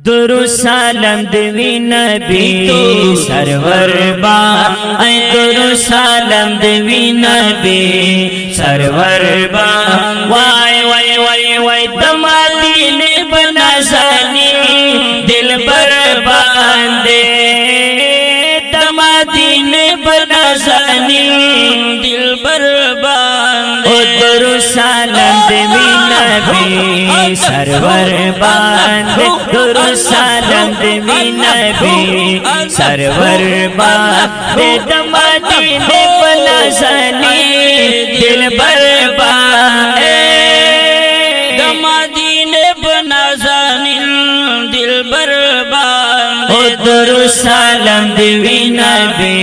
दुरूद सलाम देवी नबी सरवर बा दुरूद सलाम देवी नबी सरवर बा वाय वाय वाय वाय दमादीने बना जानी दिल पर बांधे दमादीने बना जानी दिल पर बांधे दुरूद सलाम देवी नबी सरवर बांधे दुरूद सलाम देवी नबी सरवर बांधे दमादीने बना जानी दिल पर बांधे दमादीने बना जानी दिल पर बांधे दुरूद सलाम देवी नबी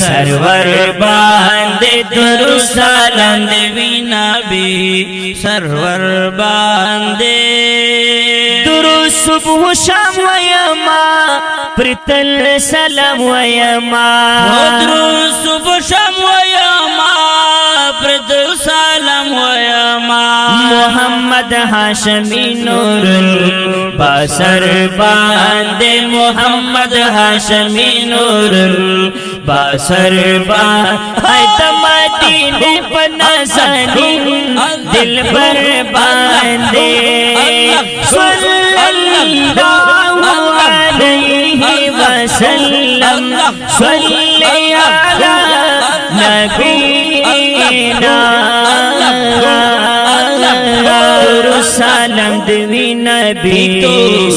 सरवर बांधे दुरूद सलाम देवी नबी सरवर बांधे दुरूद सुबह शाम वयमा प्रीतल सलाम वयमा दुरूद सुबह शाम वयमा प्रीतल सलाम वयमा मोहम्मद हाशमी नूरुल बासर बांधे मोहम्मद हाशमी नूरुल बासर बांधे दमादीने बना जानी दिल पर बांधे सल्लल्लाहु अलैहि वसल्लम सल्ली अला नबीना दुरूद सलाम देवी नबी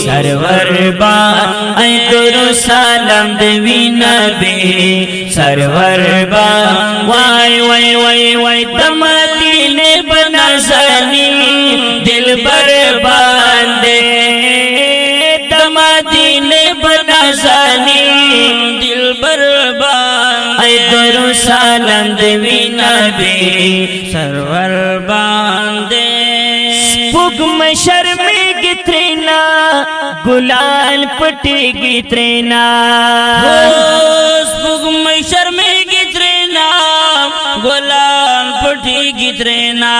सरवर बांधे दुरूद सलाम देवी नबी सरवर बांधे वाय वाय वाय वाय दमादीने बना जानी दिल पर बांधे दमादीने बना जानी दिल पर बांधे दुरूद सलाम देवी नबी सरवर बांधे पुगम शर्मेगी त्रेना गुलाल पटेगी त्रेना पुगम शर्मेगी त्रेना गुलाल पटेगी त्रेना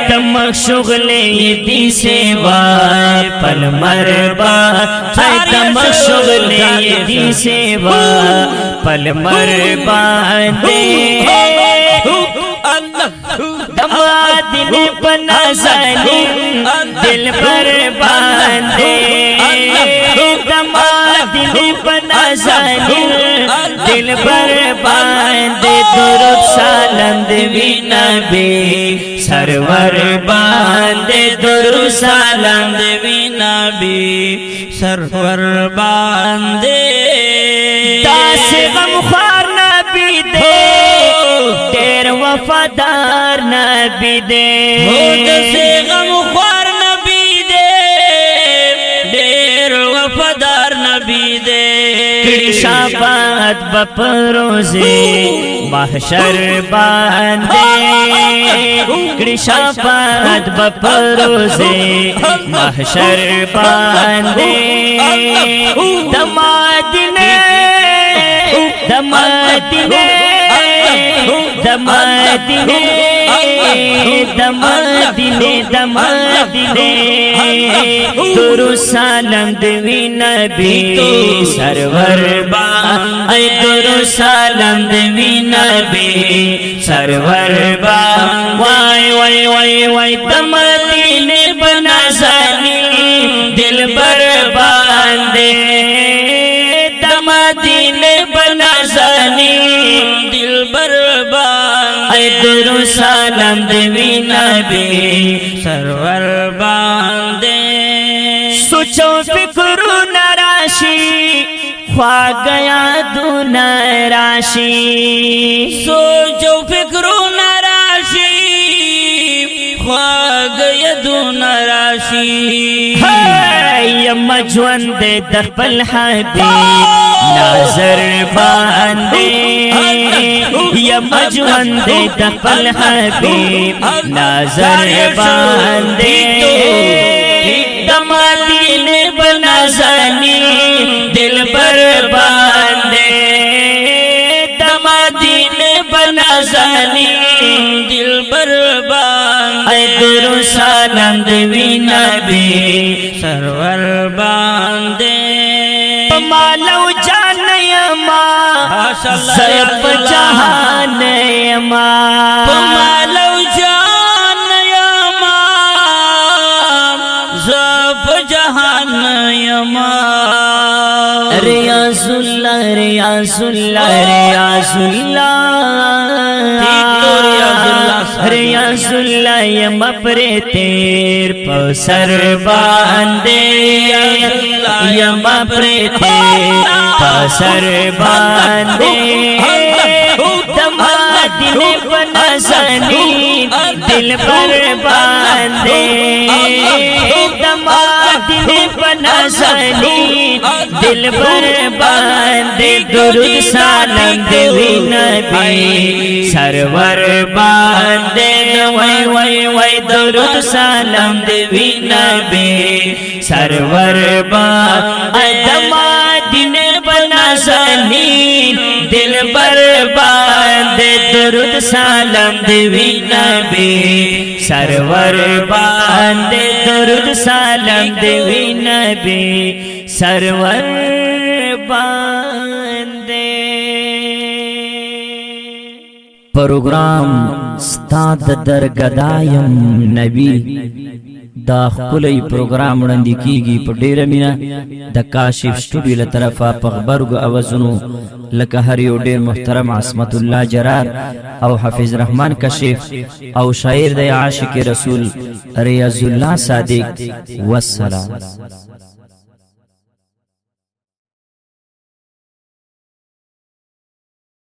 तमक शुगले यदि सेवा पल मरबा तमक शुगले यदि सेवा पल मरबा दे दमादीने बना जानी दिल पर बांधे दमादीने बना जानी दिल पर बांधे दुरूद सलाम देवी नबी सरवर बांधे दुरूद सलाम देवी नबी सरवर बांधे दास गमख्वार नबी दे तेर वफादार नबी दे से गमख्वार नबी दे ढेर वफादार नबी दे शाफात बपरोज़े महशर बांधे शाफात बपरोज़े महशर बांधे दमादीने दमादीने दमादीने दमादीने दमादीने दुरूद सलाम देवी नबी सरवर बांधे दुरूद सलाम देवी नबी सरवर बांधे वाय वाय वाय वाय दमादीने बना जानी दिल पर बांधे दमादीने बना जानी दिल पर बांधे दुरूद सलाम देवी नबी सरवर बांधे सोचो फिक्रो नराशी ख्वा गया दून राशि सोचो फिक्रो नराशी ख्वा गया दून राशि मजवन दे दखल हबीब नजर बांधे मजवन दे दखल हबीब नजर बांधे दमादीने बना जानी दिल पर बांधे दमादीने बना जानी दिल पर बांधे درود سلام دی نبی سرور باندې مالو جان یما زپ جهان یما مالو جان یما زپ جهان یما ریاض اللہ ریاض اللہ ریاض اللہ ریاض اللہ یم پر تیر پسر باندے یم پر تیر پسر باندے دل بنزنی دل پر باندے دل بنزنی دل پر باندے درود سلام دی نبی سرور باندے وای وای وای درود سلام دی نبی سرور باندے دل بنزنی دل پر باندے درود سلام دی نبی سرور باندے درود سلام دی نبی سرور باندے پروگرام ستاد درگدایم نبی دا خپلی پروگرام وړاندې کیږي په ډیره مینه د کاشف سټوډیو له طرفه په غبرګو اوازونو لکه هر یو ډیر محترم عصمت الله جرار او حافظ رحمان کشف او شاعر د عاشق رسول ریاض الله صادق والسلام.